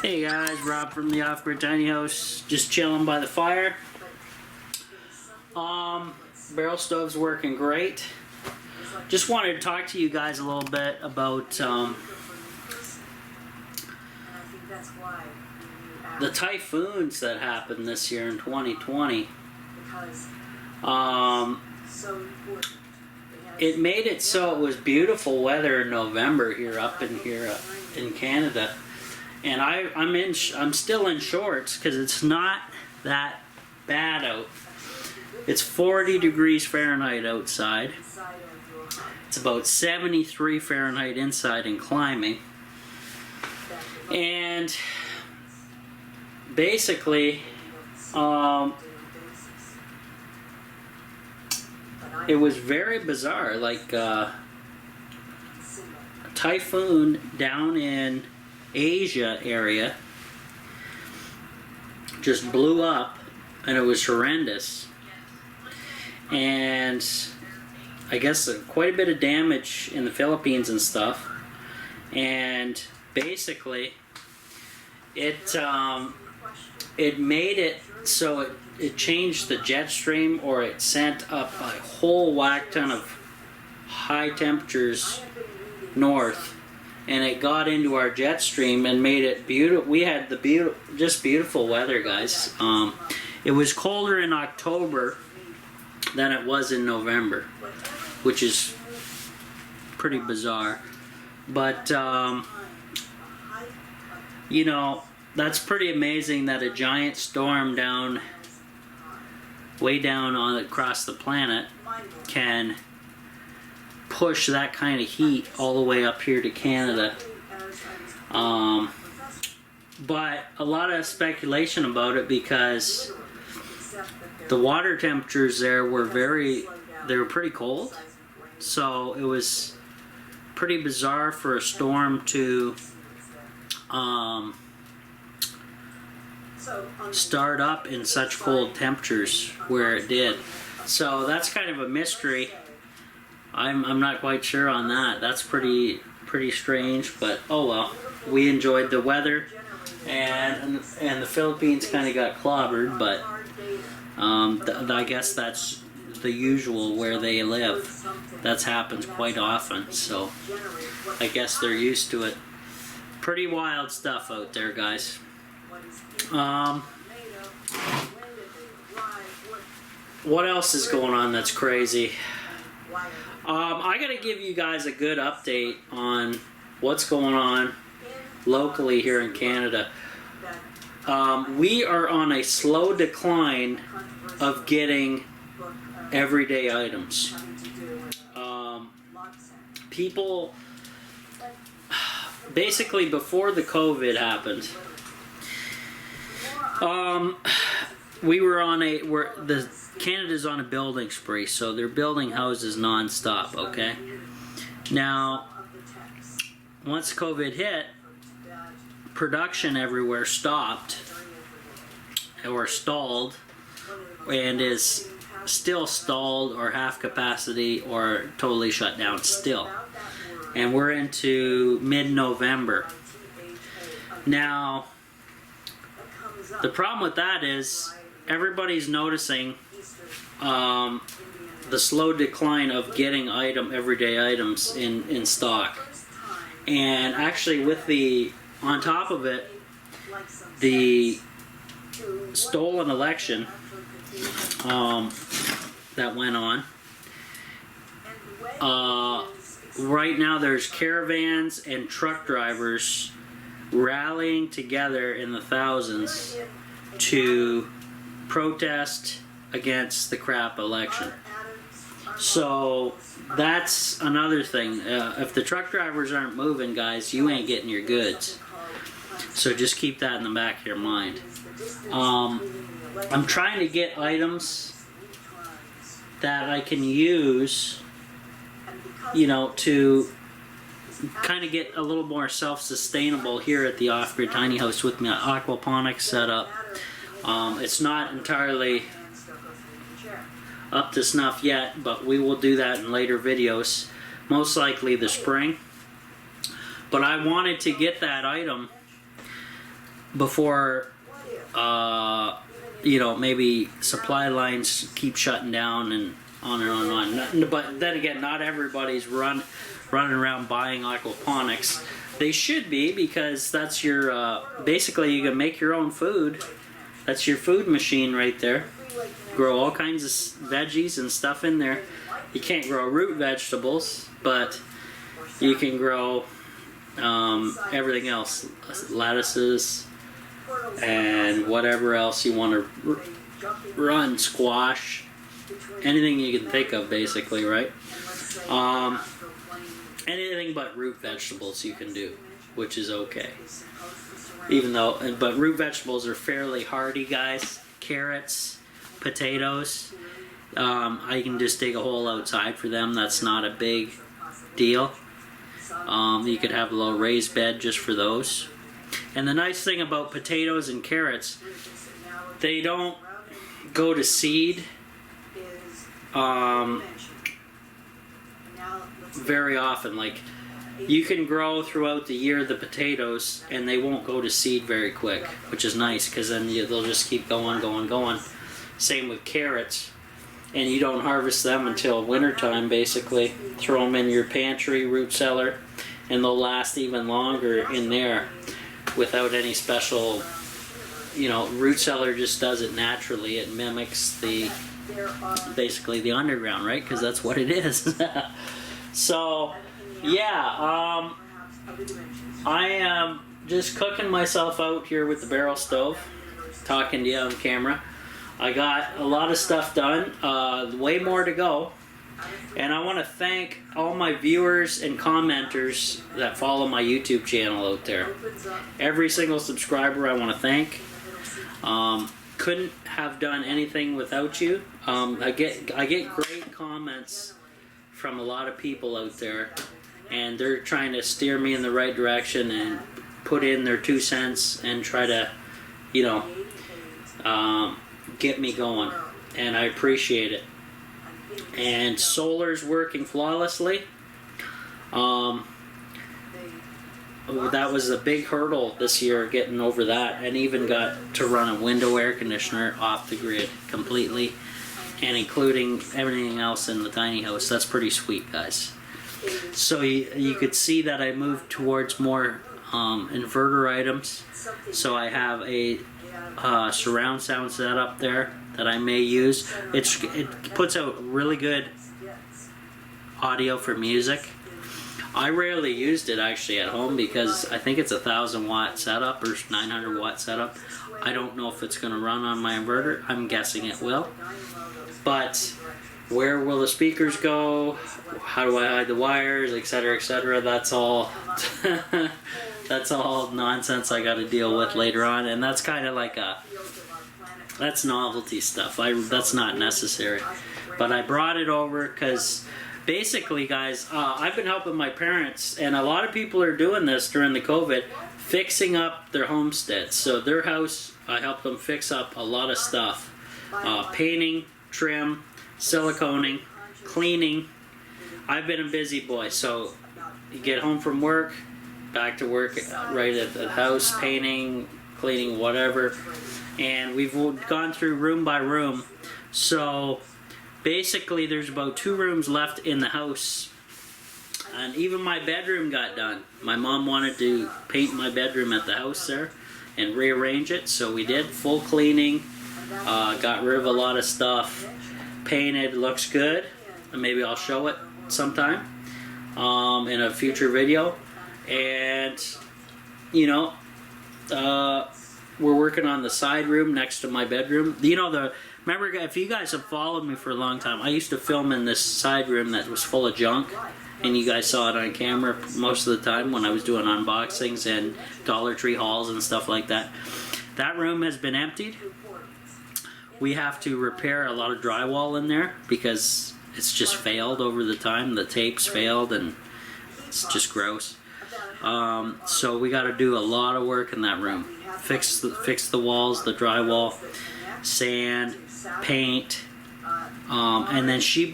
Hey guys, Rob from the Off-Grid Tiny House, just chilling by the fire. Barrel stove's working great. Just wanted to talk to you guys a little bit about the typhoons that happened this year in 2020. It made it so it was beautiful weather in November here in Canada. And I'm still in shorts because it's not that bad out. It's 40 degrees Fahrenheit outside. It's about 73 Fahrenheit inside and climbing. And basically, it was very bizarre. Like a typhoon down in Asia area just blew up, and it was horrendous, and I guess quite a bit of damage in the Philippines and stuff. And basically it made it so it changed the jet stream, or it sent up a whole whack ton of high temperatures north, and it got into our jet stream and made it beautiful. We had just beautiful weather, guys. It was colder in October than it was in November, which is pretty bizarre. But you know, that's pretty amazing that a giant storm way down across the planet can push that kind of heat all the way up here to Canada. But a lot of speculation about it, because the water temperatures there were pretty cold. So it was pretty bizarre for a storm to start up in such cold temperatures where it did. So that's kind of a mystery. I'm not quite sure on that. That's pretty strange, but oh well. We enjoyed the weather, and the Philippines kind of got clobbered, but I guess that's the usual where they live. That happens quite often, so I guess they're used to it. Pretty wild stuff out there, guys. What else is going on that's crazy? I gotta give you guys a good update on what's going on locally here in Canada. We are on a slow decline of getting everyday items. People, basically before the COVID happened, Canada's on a building spree, so they're building houses non-stop, okay? Now, once COVID hit, production everywhere stopped, or stalled, and is still stalled or half capacity or totally shut down still. And we're into mid-November. Now, the problem with that is everybody's noticing the slow decline of getting everyday items in stock. And actually, on top of it, the stolen election that went on, right now there's caravans and truck drivers rallying together in the thousands to protest against the crap election. So that's another thing. If the truck drivers aren't moving, guys, you ain't getting your goods. So just keep that in the back of your mind. I'm trying to get items that I can use, to kind of get a little more self-sustainable here at the Off-Grid Tiny House with my aquaponics setup. It's not entirely up to snuff yet, but we will do that in later videos, most likely the spring. But I wanted to get that item before you know, maybe supply lines keep shutting down and on and on and on. But then again, not everybody's running around buying aquaponics. They should be, because that's your basically you can make your own food. That's your food machine right there. Grow all kinds of veggies and stuff in there. You can't grow root vegetables, but you can grow everything else, lettuces and whatever else you want to run, squash, anything you can think of, basically, right? Anything but root vegetables you can do, which is okay. Even though, but root vegetables are fairly hardy, guys. Carrots, potatoes, I can just dig a hole outside for them. That's not a big deal. You could have a little raised bed just for those. And the nice thing about potatoes and carrots, they don't go to seed very often. Like, you can grow throughout the year the potatoes and they won't go to seed very quick, which is nice, because then they'll just keep going. Same with carrots. And you don't harvest them until wintertime, basically. Throw them in your pantry, root cellar, and they'll last even longer in there without any special, you know, root cellar just does it naturally. It mimics the, basically the underground, right? Because that's what it is. So, yeah, I am just cooking myself out here with the barrel stove, talking to you on camera. I got a lot of stuff done, way more to go, and I want to thank all my viewers and commenters that follow my YouTube channel out there. Every single subscriber I want to thank. Couldn't have done anything without you. I get great comments from a lot of people out there, and they're trying to steer me in the right direction and put in their 2 cents and try to, you know, get me going, and I appreciate it. And solar's working flawlessly. That was a big hurdle this year, getting over that, and even got to run a window air conditioner off the grid completely, and including everything else in the tiny house. That's pretty sweet, guys. So you could see that I moved towards more inverter items. So I have a surround sound set up there that I may use. It puts out really good audio for music. I rarely used it actually at home because I think it's a 1,000-watt setup or 900-watt setup. I don't know if it's going to run on my inverter. I'm guessing it will. But where will the speakers go? How do I hide the wires, etc., etc.? That's all. That's all nonsense I got to deal with later on, and that's kind of like that's novelty stuff. That's not necessary. But I brought it over because basically, guys, I've been helping my parents, and a lot of people are doing this during the COVID, fixing up their homesteads. So their house, I helped them fix up a lot of stuff. Painting, trim, siliconing, cleaning. I've been a busy boy, so you get home from work, back to work right at the house, painting, cleaning, whatever. And we've gone through room by room. So basically there's about 2 rooms left in the house, and even my bedroom got done. My mom wanted to paint my bedroom at the house there and rearrange it, so we did. Full cleaning, got rid of a lot of stuff, painted, looks good. And maybe I'll show it sometime in a future video. And you know, we're working on the side room next to my bedroom. You know, remember, if you guys have followed me for a long time, I used to film in this side room that was full of junk, and you guys saw it on camera most of the time when I was doing unboxings and Dollar Tree hauls and stuff like that. That room has been emptied. We have to repair a lot of drywall in there because it's just failed over the time. The tape's failed and it's just gross. So we got to do a lot of work in that room. Fix the walls, the drywall, sand, paint, and then she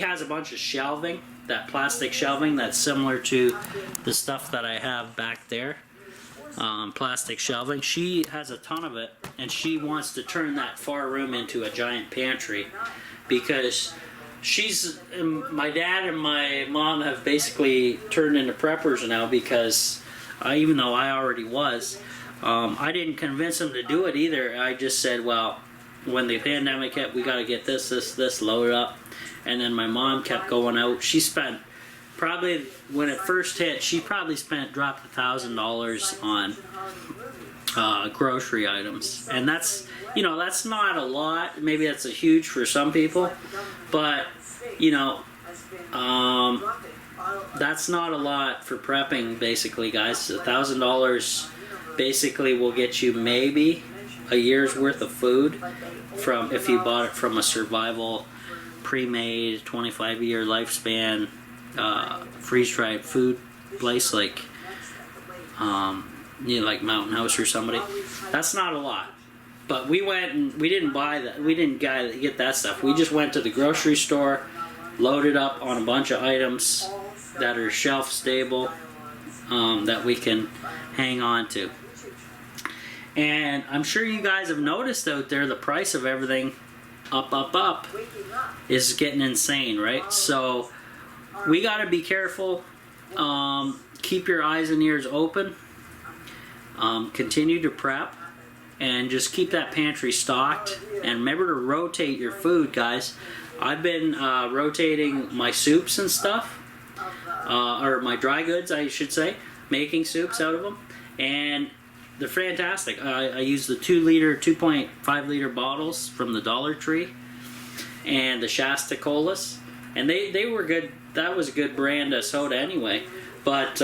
has a bunch of shelving, that plastic shelving that's similar to the stuff that I have back there. plastic shelving. She has a ton of it, and she wants to turn that far room into a giant pantry because my dad and my mom have basically turned into preppers now because even though I already was, I didn't convince them to do it either. I just said, well, when the pandemic hit, we got to get this loaded up. And then my mom kept going out. She spent probably, when it first hit, she probably dropped $1,000 on grocery items. And that's, that's not a lot. Maybe that's a huge for some people. But, that's not a lot for prepping, basically, guys. $1,000 basically will get you maybe a year's worth of food if you bought it from a survival, pre-made, 25-year lifespan, freeze-dried food place like like Mountain House or somebody. That's not a lot. But we went and we didn't buy that. We didn't get that stuff. We just went to the grocery store, loaded up on a bunch of items that are shelf stable, that we can hang on to. And I'm sure you guys have noticed out there the price of everything up is getting insane, right? So we got to be careful. Keep your eyes and ears open. Continue to prep. And just keep that pantry stocked. And remember to rotate your food, guys. I've been rotating my soups and stuff. Or my dry goods, I should say. Making soups out of them. And they're fantastic. I use the 2.5 liter bottles from the Dollar Tree. And the Shasta Colas. And they were good. That was a good brand of soda anyway. But,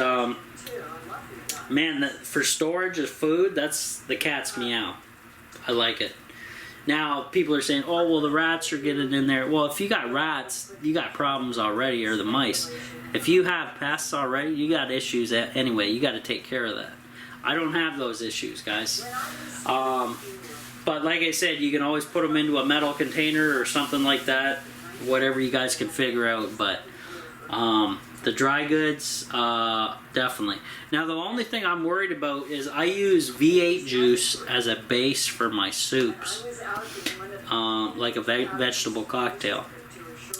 man, for storage of food, that's the cat's meow. I like it. Now, people are saying, oh, well, the rats are getting in there. Well, if you got rats, you got problems already, or the mice. If you have pests already, you got issues anyway. You got to take care of that. I don't have those issues, guys. But like I said, you can always put them into a metal container or something like that. Whatever you guys can figure out. But the dry goods, definitely. Now, the only thing I'm worried about is I use V8 juice as a base for my soups, like a vegetable cocktail,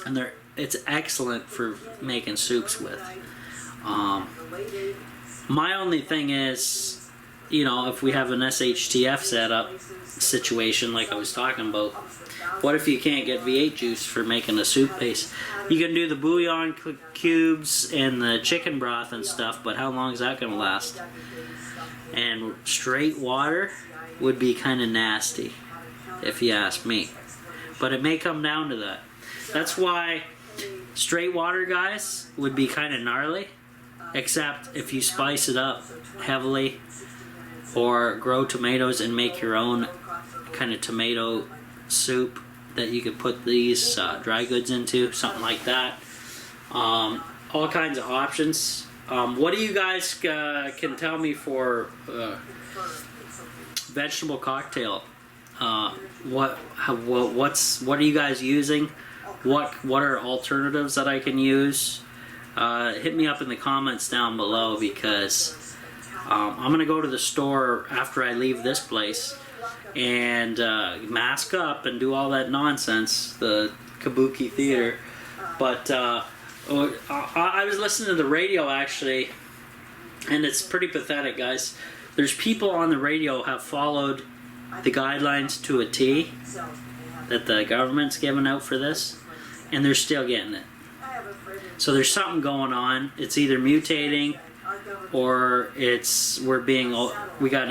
and it's excellent for making soups with. My only thing is, if we have an SHTF setup situation like I was talking about, what if you can't get V8 juice for making a soup base? You can do the bouillon cubes and the chicken broth and stuff, but how long is that going to last? And straight water would be kind of nasty, if you ask me. But it may come down to that. That's why straight water, guys, would be kind of gnarly, except if you spice it up heavily or grow tomatoes and make your own kind of tomato soup that you could put these dry goods into, something like that. All kinds of options. What do you guys can tell me for vegetable cocktail? What are you guys using? What are alternatives that I can use? Hit me up in the comments down below, because I'm gonna go to the store after I leave this place and mask up and do all that nonsense, the Kabuki Theater. But I was listening to the radio actually, and it's pretty pathetic, guys. There's people on the radio have followed the guidelines to a T that the government's given out for this, and they're still getting it. So there's something going on. It's either mutating, or we got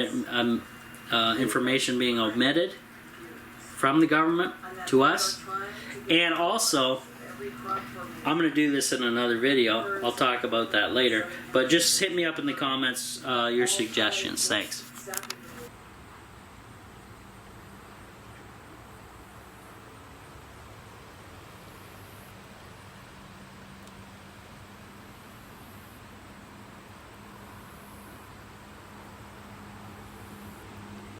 information being omitted from the government to us. And also, I'm going to do this in another video. I'll talk about that later. But just hit me up in the comments your suggestions. Thanks.